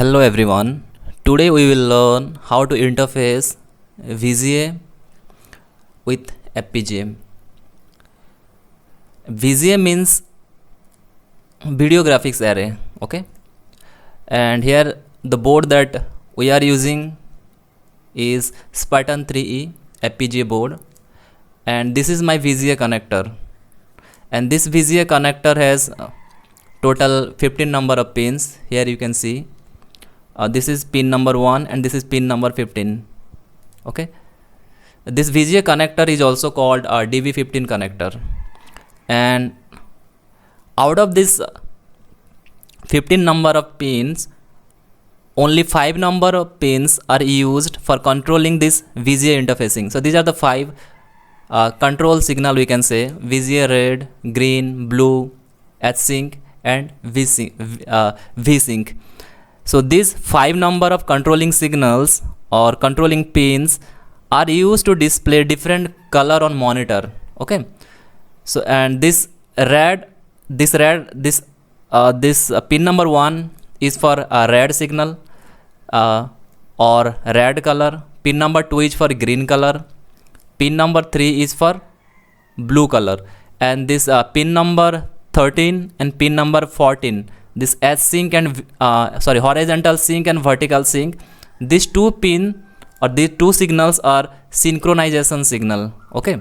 Hello everyone. Today we will learn how to interface VGA with FPGA. VGA means video graphics array, okay? And here the board that we are using is Spartan 3E FPGA board, and this is my VGA connector. And this VGA connector has total 15 number of pins. Here you can see this is pin number 1 and this is pin number 15. Okay, this VGA connector is also called a DV15 connector, and out of this 15 number of pins, only 5 number of pins are used for controlling this VGA interfacing. So these are the 5 control signal, we can say: VGA red, green, blue, H-sync and V-sync. So these 5 number of controlling signals or controlling pins are used to display different color on monitor. Okay, so and this pin number 1 is for a red signal or red color. Pin number 2 is for green color. Pin number 3 is for blue color, and this pin number 13 and pin number 14, this H-sync and horizontal sync and vertical sync, these two pin or these two signals are synchronization signal. Okay,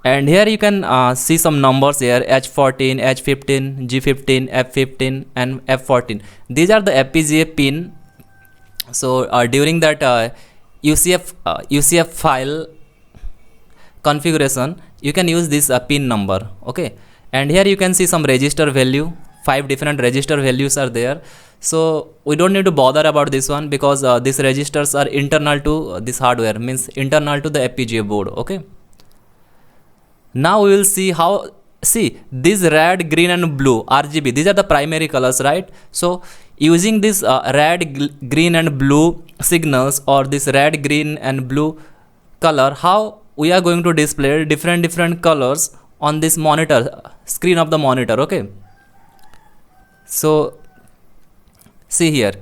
and here you can see some numbers here: H14, H15, G15, F15 and F14. These are the FPGA pin. So during that UCF file configuration, you can use this pin number. Okay, and here you can see some register value. 5 different register values are there, so we don't need to bother about this one because these registers are internal to this hardware, means internal to the FPGA board. Okay, now we will see how, this red, green and blue RGB, these are the primary colors, right? So using this red, green and blue signals, or this red, green and blue color, how we are going to display different colors on this monitor screen of the monitor. Okay, so see here,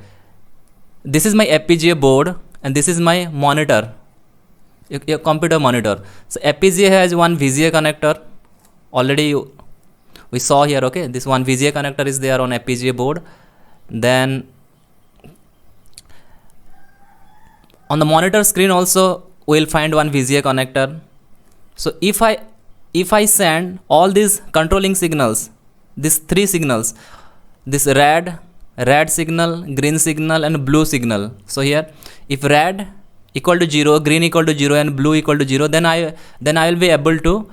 this is my FPGA board and this is my monitor, your computer monitor. So FPGA has one VGA connector, already we saw here. Okay, this one VGA connector is there on FPGA board. Then on the monitor screen also we will find one VGA connector. So if I send all these controlling signals, these 3 signals, this red signal, green signal and blue signal. So here, if red equal to 0, green equal to 0 and blue equal to 0, then I will be able to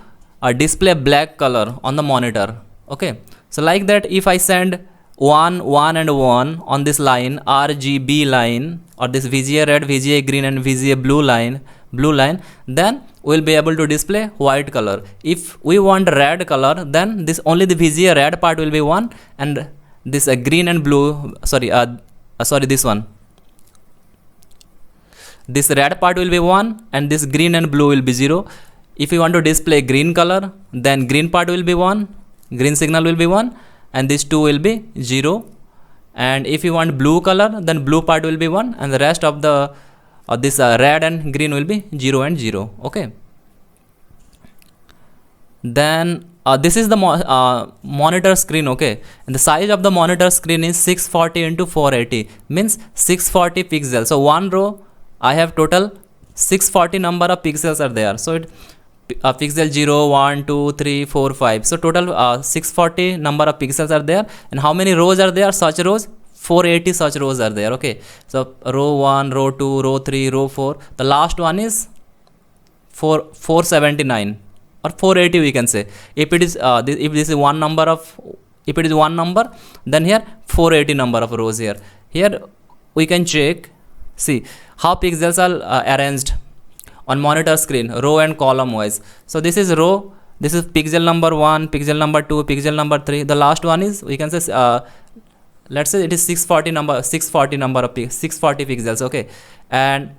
display black color on the monitor. Okay, so like that, if I send 1 and 1 on this line, RGB line, or this VGA red, VGA green and VGA blue line, then we will be able to display white color. If we want red color, then this only the VGA red part will be 1, and this green and blue, this one, this red part will be 1 and this green and blue will be 0. If you want to display green color, then green part will be 1, green signal will be 1 and this 2 will be 0. And if you want blue color, then blue part will be 1 and the rest of the this red and green will be 0 and 0. Okay, then this is the monitor screen. Okay, and the size of the monitor screen is 640 into 480, means 640 pixels. So one row I have total 640 number of pixels are there. So it pixel 0, 1, 2, 3, 4, 5. So total 640 number of pixels are there. And how many rows are there? Such rows 480 such rows are there. Okay, so row 1, row 2, row 3, row 4. The last one is 479 or 480, we can say. If it is if this is one number, then here 480 number of rows here. Here we can check, see how pixels are arranged on monitor screen, row and column wise. So this is row, this is pixel number 1, pixel number 2, pixel number 3. The last one is, we can say let's say it is 640 number of 640 pixels. Okay, and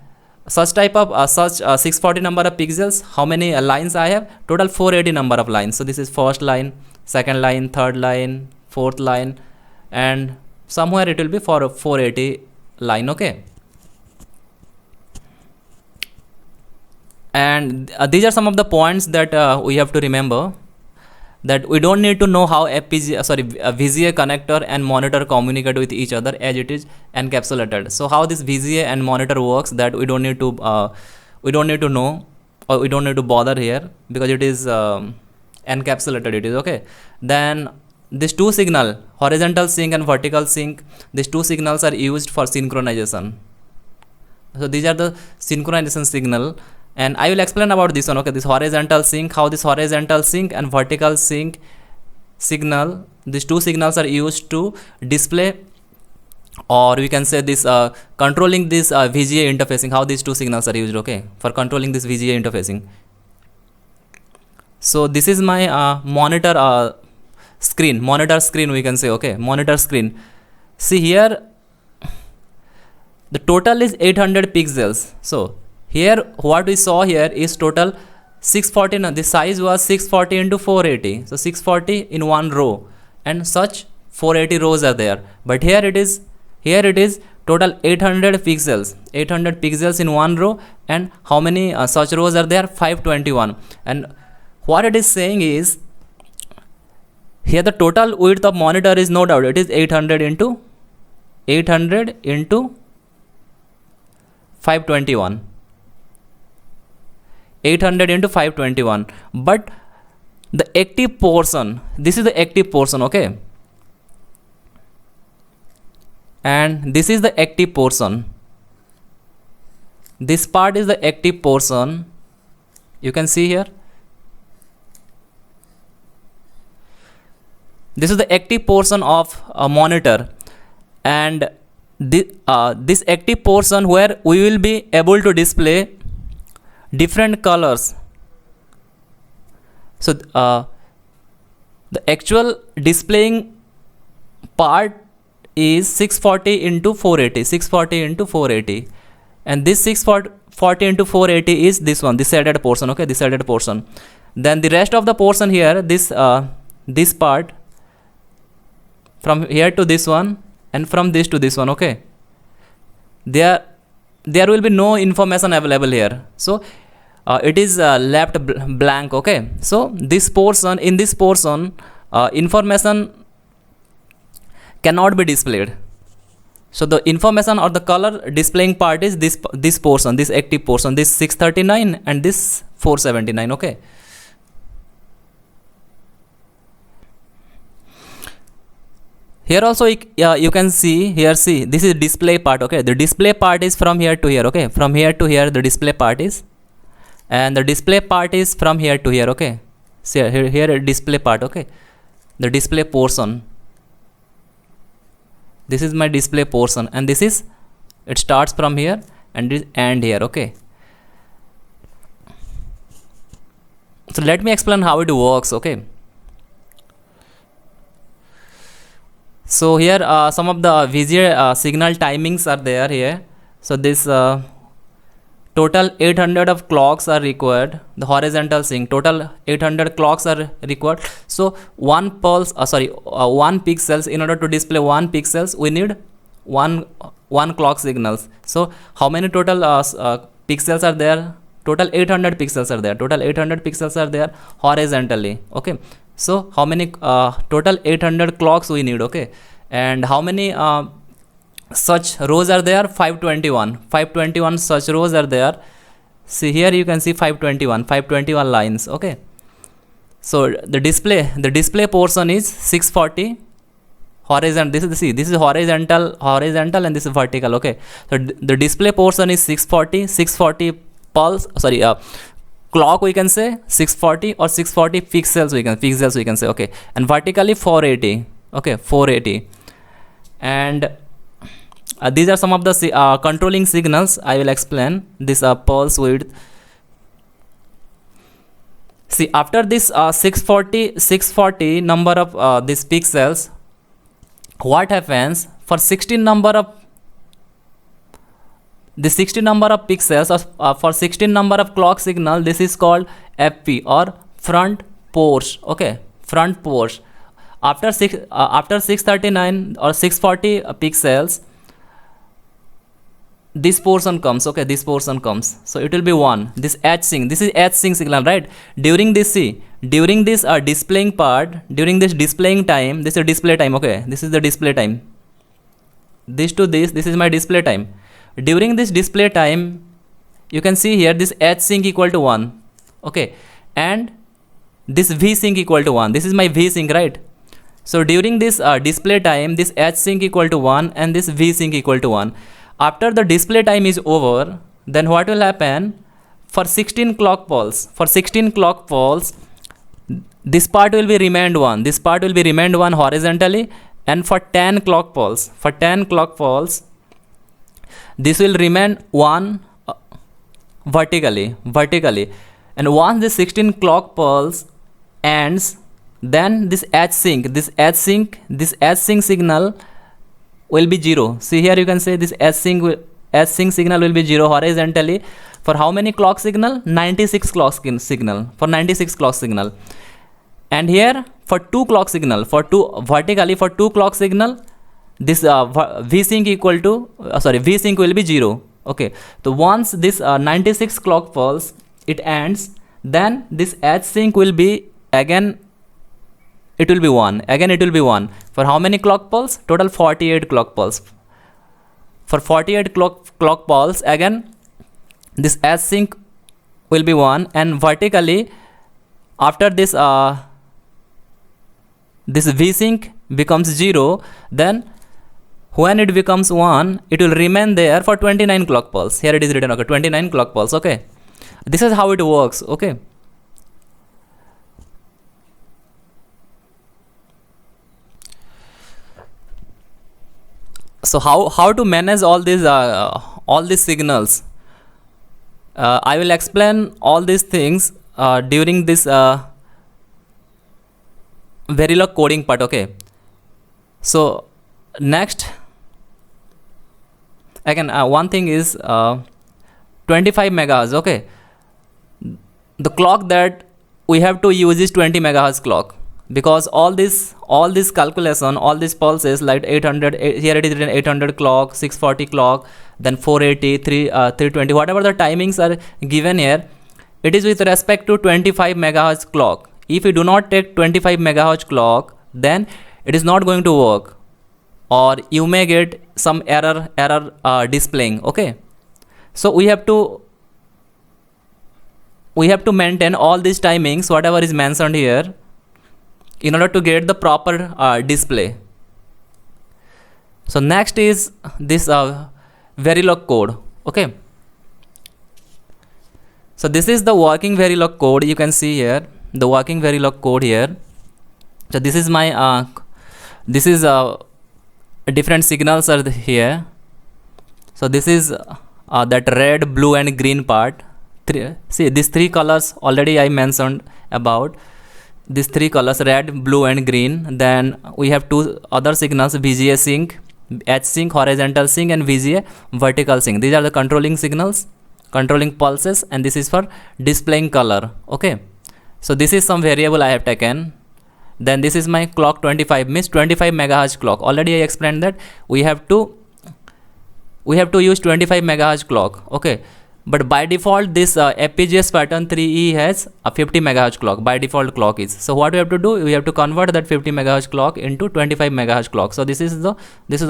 such type of 640 number of pixels, how many lines I have? Total 480 number of lines. So this is first line, second line, third line, fourth line, and somewhere it will be for 480 line. Okay, and these are some of the points that we have to remember, that we don't need to know how VGA connector and monitor communicate with each other, as it is encapsulated. So how this VGA and monitor works, that we don't need to know, or we don't need to bother here, because it is encapsulated, it is. Okay, then these two signal, horizontal sync and vertical sync, these two signals are used for synchronization. So these are the synchronization signal, and I will explain about this one. Okay, this horizontal sync, how this horizontal sync and vertical sync signal, these two signals are used to display, or we can say this controlling this VGA interfacing, how these two signals are used, okay, for controlling this VGA interfacing. So this is my monitor screen, we can say. Okay, monitor screen. See here, the total is 800 pixels. So here what we saw here is total 640. Now the size was 640 into 480, so 640 in one row, and such 480 rows are there. But here it is total 800 pixels, 800 pixels in one row, and how many such rows are there? 521. And what it is saying is, here the total width of monitor is, no doubt, it is 800 into 521. 800 into 521. But the active portion, this is the active portion, okay, and this is the active portion. This part is the active portion, you can see here. This is the active portion of a monitor, and this active portion where we will be able to display different colors. So the actual displaying part is 640 into 480, and this 640 into 480 is this one, this shaded portion. Okay, this shaded portion. Then the rest of the portion here, this part, from here to this one, and from this to this one. Okay, there will be no information available here, so it is left blank. Okay, so this portion, in this portion, information cannot be displayed. So the information or the color displaying part is this portion, this active portion, this 639 and this 479. Okay, here also you can see here, see, this is display part. Okay, the display part is from here to here. Okay, from here to here the display part is, and the display part is from here to here. Okay, see here display part. Okay, the display portion, this is my display portion, and this is, it starts from here and is end here. Okay, so let me explain how it works. Okay, so here some of the VGA signal timings are there here. So this total 800 of clocks are required. The horizontal sync, total 800 clocks are required. So one pulse, one pixels, in order to display one pixels, we need one clock signals. So how many total pixels are there? Total 800 pixels are there. Total 800 pixels are there horizontally. Okay, so how many total 800 clocks we need? Okay, and how many such rows are there? 521 such rows are there. See here you can see 521 lines. Okay, so the display portion is 640 horizontal. This is horizontal, and this is vertical. Okay, so the display portion is 640 pulse, clock, we can say 640, or 640 pixels we can say. Okay, and vertically 480. Okay, 480. And these are some of the controlling signals. I will explain this pulse width. See, after this 640 number of these pixels, what happens for 16 number of pixels, for 16 number of clock signal, this is called FP, or front porch. Okay, front porch. After 639 or 640 pixels, this portion comes, okay, this portion comes, so it will be 1. This h sync, this is h sync signal, right? During this, see, during this displaying part, during this displaying time, this is display time, okay, this is the display time, this to this is my display time. During this display time, you can see here this h sync equal to 1, okay, and this v sync equal to 1, this is my v sync, right? So during this display time, this h sync equal to 1 and this v sync equal to 1. After the display time is over, then what will happen? For 16 clock pulse, this part will be remained 1, this part will be remained 1 horizontally, and for 10 clock pulse, this will remain 1 vertically, and once this 16 clock pulse ends, then this h sync signal will be 0. See here, you can say this h sync signal will be 0 horizontally for how many clock signal? 96 clock signal, for 96 clock signal. And here for 2 clock signal, for 2 vertically, for 2 clock signal, this v sync equal to v sync will be 0, okay. So once this 96 clock pulse it ends, then this h sync will be again, it will be 1, again it will be 1 for how many clock pulse? Total 48 clock pulse. For 48 clock pulse, again this h sync will be 1, and vertically after this this v sync becomes 0, then when it becomes 1, it will remain there for 29 clock pulse. Here it is written, okay, 29 clock pulse, okay. This is how it works, okay. So how to manage all these signals? I will explain all these things during this Verilog coding part, okay. So next, again one thing is 25 megahertz, okay. The clock that we have to use is 20 megahertz clock, because all this calculation, all these pulses like 800, here it is written 800 clock, 640 clock, then 480, 320, whatever the timings are given here, it is with respect to 25 megahertz clock. If you do not take 25 megahertz clock, then it is not going to work, or you may get some error displaying, okay. So we have to maintain all these timings, whatever is mentioned here, in order to get the proper display. So next is this Verilog code, okay. So this is the working Verilog code, you can see here the working Verilog code here. So this is my different signals are here. So this is that red, blue and green part. See these 3 colors already I mentioned about. These 3 colors, red, blue and green. Then we have 2 other signals, VGA sync, H sync, horizontal sync, and VGA vertical sync. These are the controlling signals, controlling pulses, and this is for displaying color, okay. So this is some variable I have taken. Then this is my clock 25, means 25 megahertz clock. Already I explained that we have to use 25 megahertz clock, okay. But by default this FPGA Spartan 3E has a 50 megahertz clock, by default clock is. So what we have to do, we have to convert that 50 megahertz clock into 25 megahertz clock. So this is the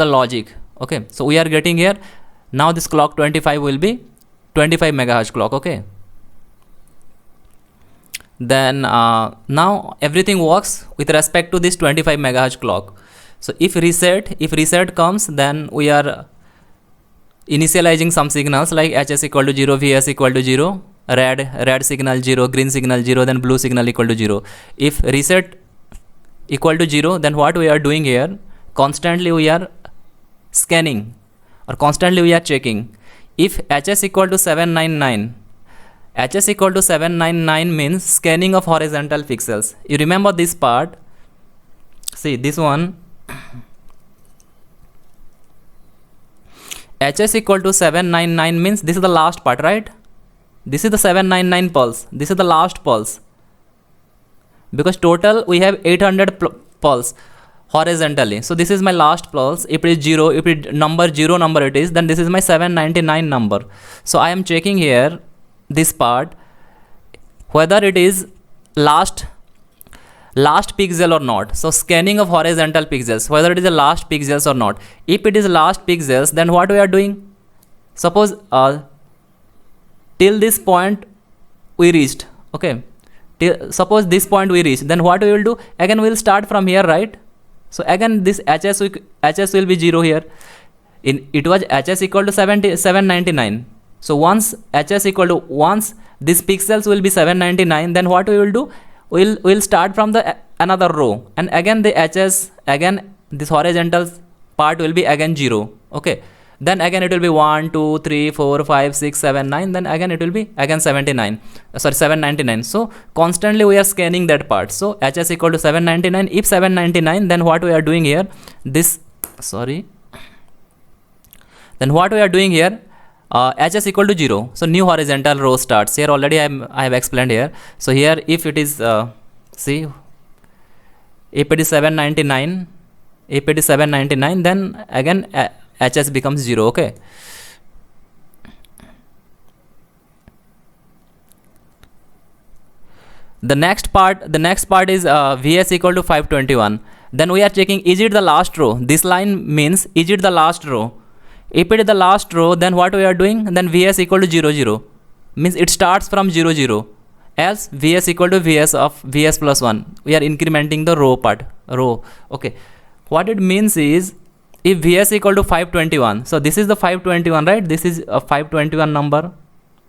logic, okay. So we are getting here, now this clock 25 will be 25 megahertz clock, okay. Then now everything works with respect to this 25 megahertz clock. So if reset comes, then we are initializing some signals like HS equal to 0, VS equal to 0, red signal 0, green signal 0, then blue signal equal to 0. If reset equal to 0, then what we are doing here, constantly we are scanning or constantly we are checking. If HS equal to 799, HS equal to 799 means scanning of horizontal pixels. You remember this part, see this one, HS equal to 799 means this is the last part, right? This is the 799 pulse, this is the last pulse, because total we have 800 pulse. horizontally. So this is my last pulse. If it is 0, if it number 0 number it is, then this is my 799 number. So I am checking here this part whether it is last pixel or not. So scanning of horizontal pixels, whether it is the last pixels or not. If it is last pixels, then what we are doing? Suppose till this point we reached, okay, suppose this point we reached, then what we will do? Again we will start from here, right? So again this HS will be 0 here. It was HS equal to 799. So once HS equal to, once these pixels will be 799, then what we will do? We'll start from the another row, and again the HS, again this horizontal part will be again 0, okay. Then again it will be 1 2 3 4 5 6 7 9, then again it will be again 799. So constantly we are scanning that part. So HS equal to 799. If 799, then what we are doing here, this, sorry, then what we are doing here, HS equal to 0. So new horizontal row starts here. Already I have explained here. So here if it is see, if it is 799, then again HS becomes 0, okay. The next part is VS equal to 521. Then we are checking, is it the last row? This line means, is it the last row? If it is the last row, then what we are doing? Then VS equal to 0 0, means it starts from 0 0. Else VS equal to VS of VS plus 1. We are incrementing the row part, okay. What it means is, if VS equal to 521, so this is the 521, right? This is a 521 number.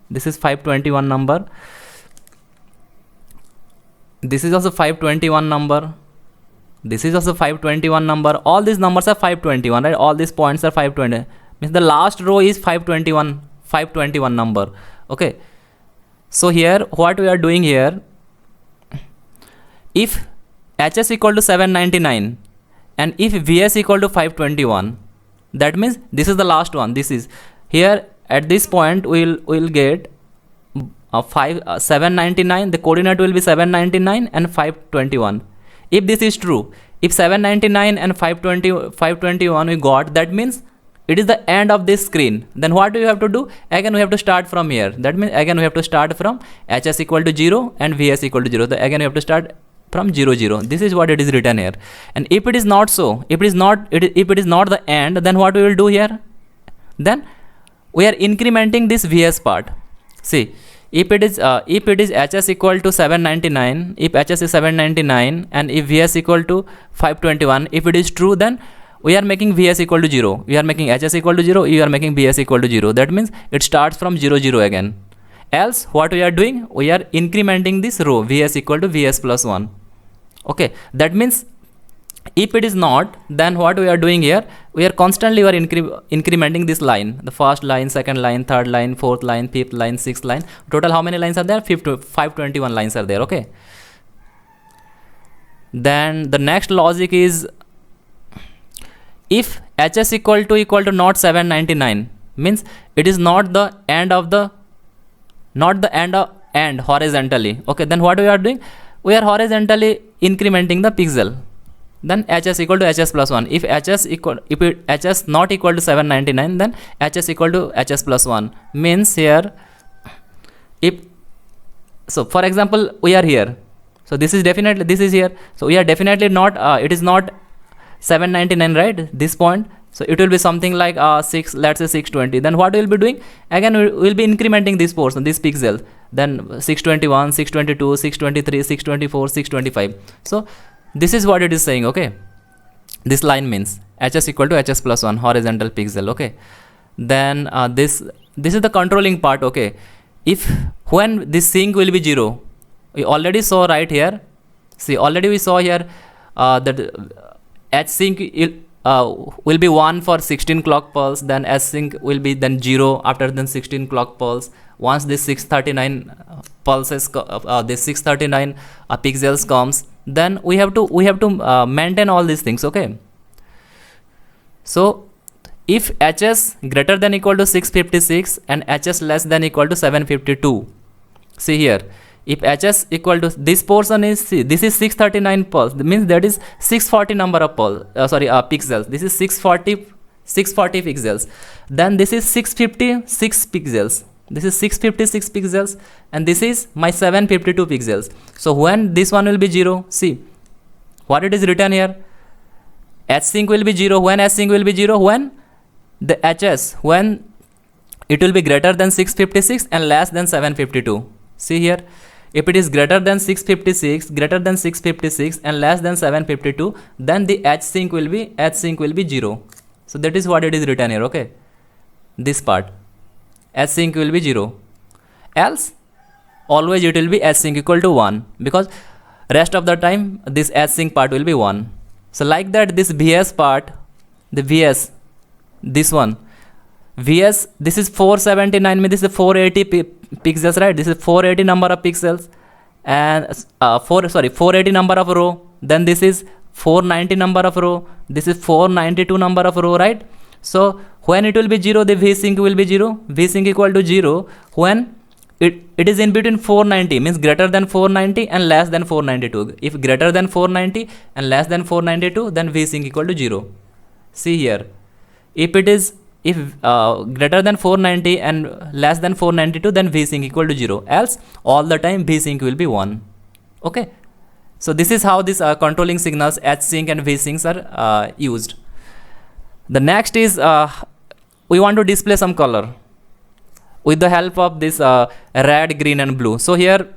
This is 521 number. This is also 521 number. This is also 521 number. All these numbers are 521, right? All these points are 520. Means the last row is 521 number, okay. So here what we are doing here, if HS equal to 799 and if VS equal to 521, that means this is the last one. This is here at this point we'll get 799. The coordinate will be 799 and 521. If this is true, if 799 and 521 we got, that means it is the end of this screen. Then what do you have to do? Again we have to start from here. That means again we have to start from HS equal to 0 and VS equal to 0. So again we have to start from 0 0. This is what it is written here. And if it is not so, if it is not the end, then what we will do here? Then we are incrementing this VS part. See, if it is HS equal to 799, if HS is 799 and if VS equal to 521, if it is true, then we are making VS equal to 0. We are making HS equal to 0. You are making VS equal to 0. That means it starts from 0 0 again. Else what we are doing? We are incrementing this row VS equal to VS plus 1. Okay. That means if it is not, then what we are doing here? We are constantly incrementing this line. The first line, second line, third line, fourth line, fifth line, sixth line. Total how many lines are there? 521 lines are there. Okay. Then the next logic is, if HS equal to not 799, means it is not the end of the end horizontally. Okay, then what we are doing? We are horizontally incrementing the pixel. Then HS equal to HS plus 1. If HS not equal to 799, then HS equal to HS plus 1. Means here, so for example we are here. So this is here. So we are definitely not, it is not 799, right? This point. So it will be something like let's say 620. Then what we will be doing? Again we will be incrementing this portion, this pixel. Then 621, 622, 623, 624, 625. So this is what it is saying, okay. This line means HS equal to HS plus 1 horizontal pixel, okay. Then this is the controlling part, okay. If when this sync will be 0, we already saw right here. See, already we saw here that H sync will be 1 for 16 clock pulse, then S sync will be then 0 after then 16 clock pulse. Once this 639 pulses, this 639 pixels comes, then we have to maintain all these things, okay. So if HS greater than equal to 656 and HS less than equal to 752, see here, if HS equal to this portion is, see, this is 639 pulse, means that is 640 number of pixels. This is 640 pixels. Then this is 656 pixels. This is 656 pixels, and this is my 752 pixels. So when this one will be 0, see what it is written here. H sync will be 0. When H sync will be 0? When the HS, when it will be greater than 656 and less than 752. See here, if it is greater than 656 and less than 752, then the H sync will be 0. So that is what it is written here. Okay, this part, H sync will be 0. Else always it will be H sync equal to 1, because rest of the time this H sync part will be 1. So like that, this VS part, the VS, this one, VS, this is 479, means this is 480 pixels, right? This is 480 number of pixels, and 480 number of row. Then this is 490 number of row. This is 492 number of row, right? So when it will be 0, the V sync will be 0. V sync equal to 0 when it is in between 490, means greater than 490 and less than 492. If greater than 490 and less than 492, then V sync equal to 0. See here, if greater than 490 and less than 492, then V sync equal to 0. Else all the time V sync will be 1. Okay, so this is how this controlling signals H sync and V syncs are used. The next is we want to display some color with the help of this red, green and blue. So here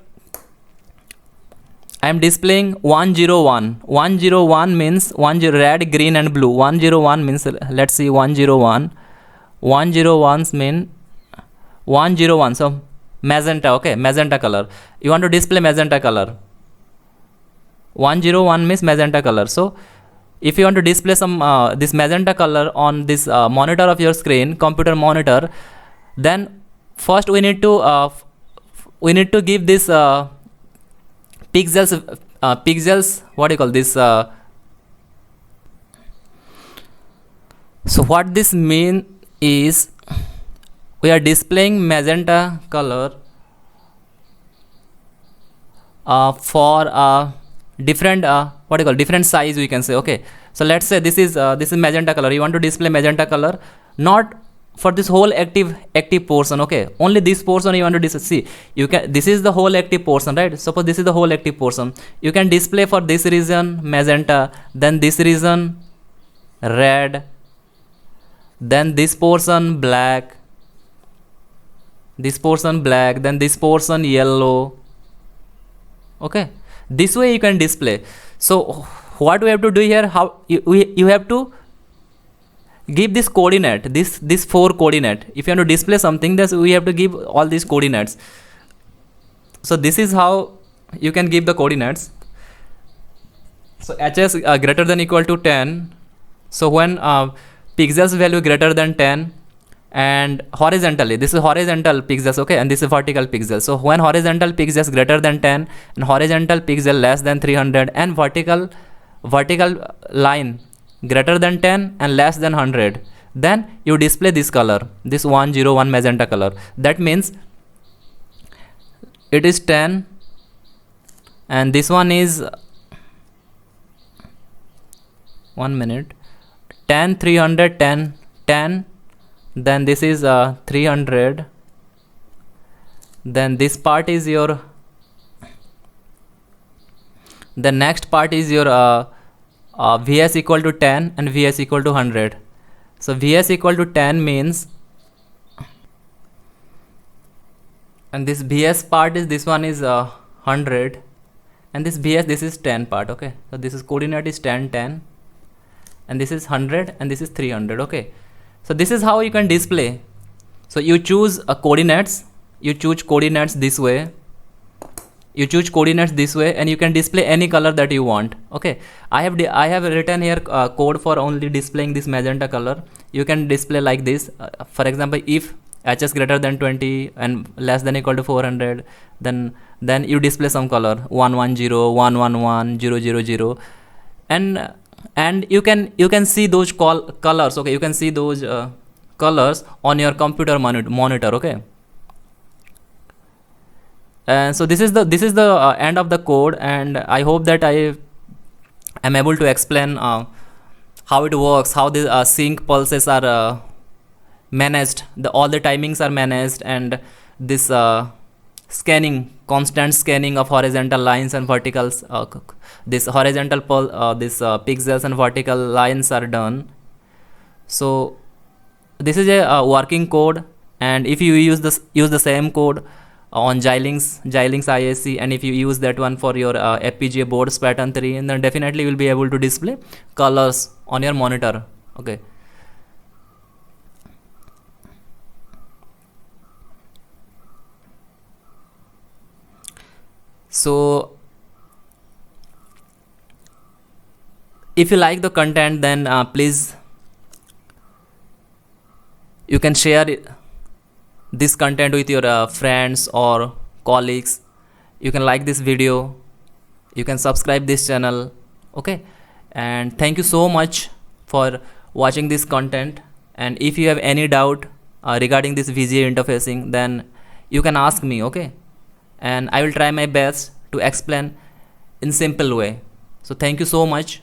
I am displaying 101. 101 means red, green and blue. 101 means, let's see, 101. 101 mean 101. So magenta, okay, magenta color. You want to display magenta color. 101 means magenta color. So if you want to display some this magenta color on this monitor of your screen, computer monitor, then first we need to give this pixels, what do you call this? So what this mean is, we are displaying magenta color for different different size, we can say. Okay, so let's say this is magenta color. You want to display magenta color, not for this whole active portion. Okay, only this portion you want to display. See, you can, this is the whole active portion, right? Suppose this is the whole active portion. You can display for this region magenta, then this region red, then this portion black, then this portion yellow. Okay, this way you can display. So what we have to do here, how you have to give this coordinate, this 4 coordinate. If you want to display something, then we have to give all these coordinates. So this is how you can give the coordinates. So HS greater than equal to 10. So when pixels value greater than 10, and horizontally, this is horizontal pixels, okay, and this is vertical pixels. So when horizontal pixels greater than 10 and horizontal pixel less than 300 and vertical line greater than 10 and less than 100, then you display this color, this 101 magenta color. That means it is 10 and this one is 1 minute 10 300 10, then this is 300, then this part is your, the next part is your VS equal to 10 and VS equal to 100. So VS equal to 10 means, and this VS part is, this one is 100, and this VS, this is 10 part. Okay, so this is coordinate is 10 10, and this is 100 and this is 300. Okay, so this is how you can display. So you choose coordinates, this way, and you can display any color that you want. Okay, I have written here code for only displaying this magenta color. You can display like this. For example, if HS greater than 20 and less than equal to 400, then you display some color 110 111 000, and you can see those colors. Okay, you can see those colors on your computer monitor. Okay, And so this is the end of the code, and I hope that I am able to explain how it works, how the sync pulses are managed, all the timings are managed, and this scanning, constant scanning of horizontal lines and verticals, this horizontal this pixels and vertical lines are done. So this is a working code, and if you use the same code on Xilinx ISC, and if you use that one for your FPGA board Spartan 3, and then definitely you will be able to display colors on your monitor. Okay. So if you like the content, then please you can share this content with your friends or colleagues. You can like this video, you can subscribe this channel. Okay, and thank you so much for watching this content. And if you have any doubt regarding this VGA interfacing, then you can ask me. Okay, and I will try my best to explain in simple way. So thank you so much.